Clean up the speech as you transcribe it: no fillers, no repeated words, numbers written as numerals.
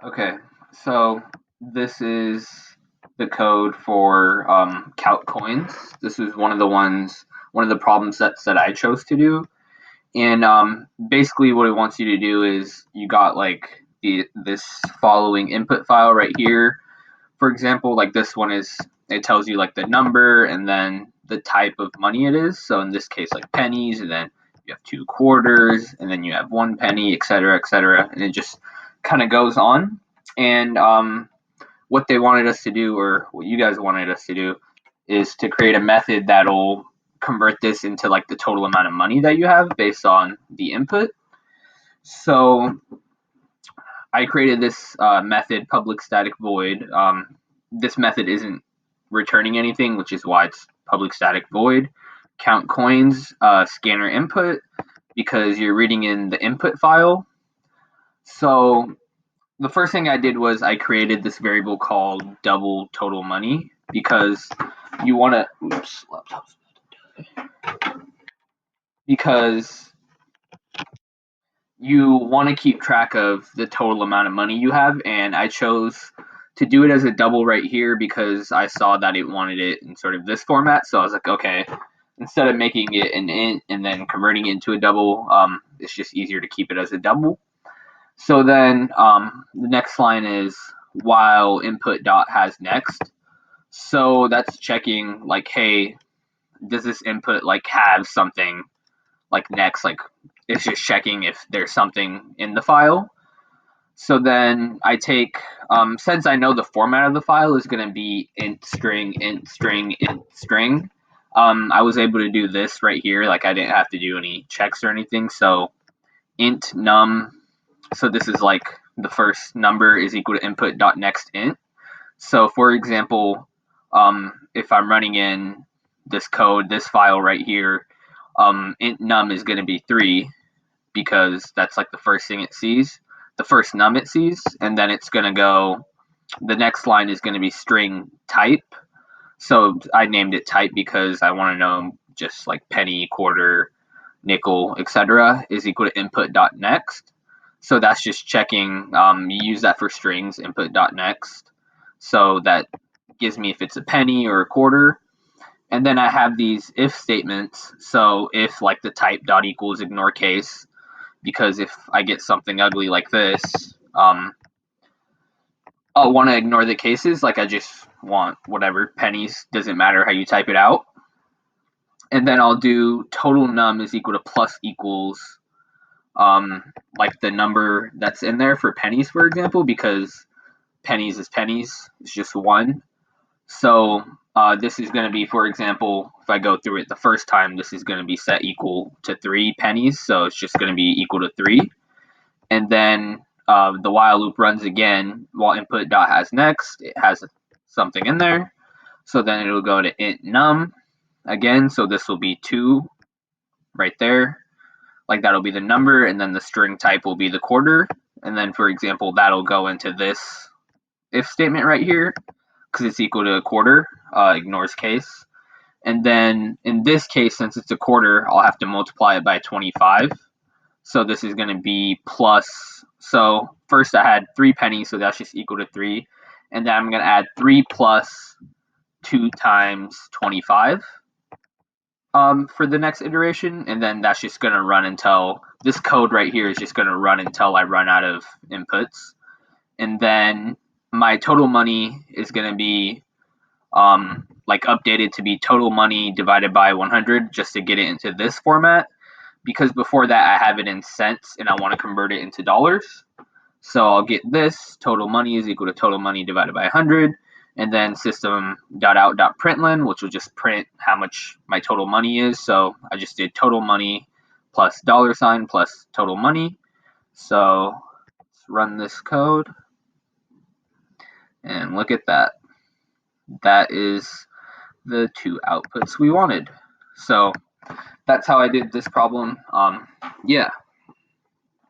Okay, so this is the code for count coins. This is one of the problem sets that I chose to do. And basically, what it wants you to do is you got like this following input file right here. For example, like this one is, it tells you like the number and then the type of money it is. So in this case, like pennies, and then you have 2 quarters, and then you have 1 penny, et cetera, and it just kind of goes on. And what they wanted us to do, or what you guys wanted us to do, is to create a method that'll convert this into like the total amount of money that you have based on the input. So I created this method, public static void. This method isn't returning anything, which is why it's public static void. Count coins, scanner input, because you're reading in the input file. So the first thing I did was I created this variable called double total money because you want to, oops, laptop's because you want to keep track of the total amount of money you have, and I chose to do it as a double right here because I saw that it wanted it in sort of this format. So I was like, okay, instead of making it an int and then converting it into a double, it's just easier to keep it as a double. So then the next line is while input dot has next. So that's checking like, hey, does this input like have something like next? Like it's just checking if there's something in the file. So then I take, since I know the format of the file is going to be int string, int string, int string, I was able to do this right here. Like I didn't have to do any checks or anything. So int num, so this is like the first number is equal to input dot next int. So for example, if I'm running in this code, this file right here, int num is going to be 3 because that's like the first thing it sees, the first num it sees, and then it's going to go, the next line is going to be string type. So I named it type because I want to know just like penny, quarter, nickel, etc. is equal to input dot next. So that's just checking. You use that for strings, input dot next. So that gives me if it's a penny or a quarter. And then I have these if statements. So if like the type dot equals ignore case, because if I get something ugly like this, I'll want to ignore the cases. Like I just want whatever pennies, doesn't matter how you type it out. And then I'll do total num is equal to plus equals like the number that's in there for pennies, for example, because pennies is pennies, it's just 1. So this is going to be, for example, if I go through it the first time, this is going to be set equal to 3 pennies, so it's just going to be equal to 3. And then the while loop runs again while input dot has next. It has something in there, so then it'll go to int num again. So this will be 2 right there. Like that'll be the number, and then the string type will be the quarter. And then, for example, that'll go into this if statement right here because it's equal to a quarter. Ignores case. And then in this case, since it's a quarter, I'll have to multiply it by 25. So this is going to be plus. So first I had 3 pennies, so that's just equal to 3. And then I'm going to add 3 plus 2 times 25 for the next iteration. And then that's just going to run until this code right here is just going to run until I run out of inputs. And then my total money is going to be like updated to be total money divided by 100 just to get it into this format. Because before that I have it in cents and I want to convert it into dollars. So I'll get this, total money is equal to total money divided by 100, and then system.out.println, which will just print how much my total money is. So I just did total money plus $ plus total money. So let's run this code and look at that. That is the 2 outputs we wanted. So that's how I did this problem. Yeah.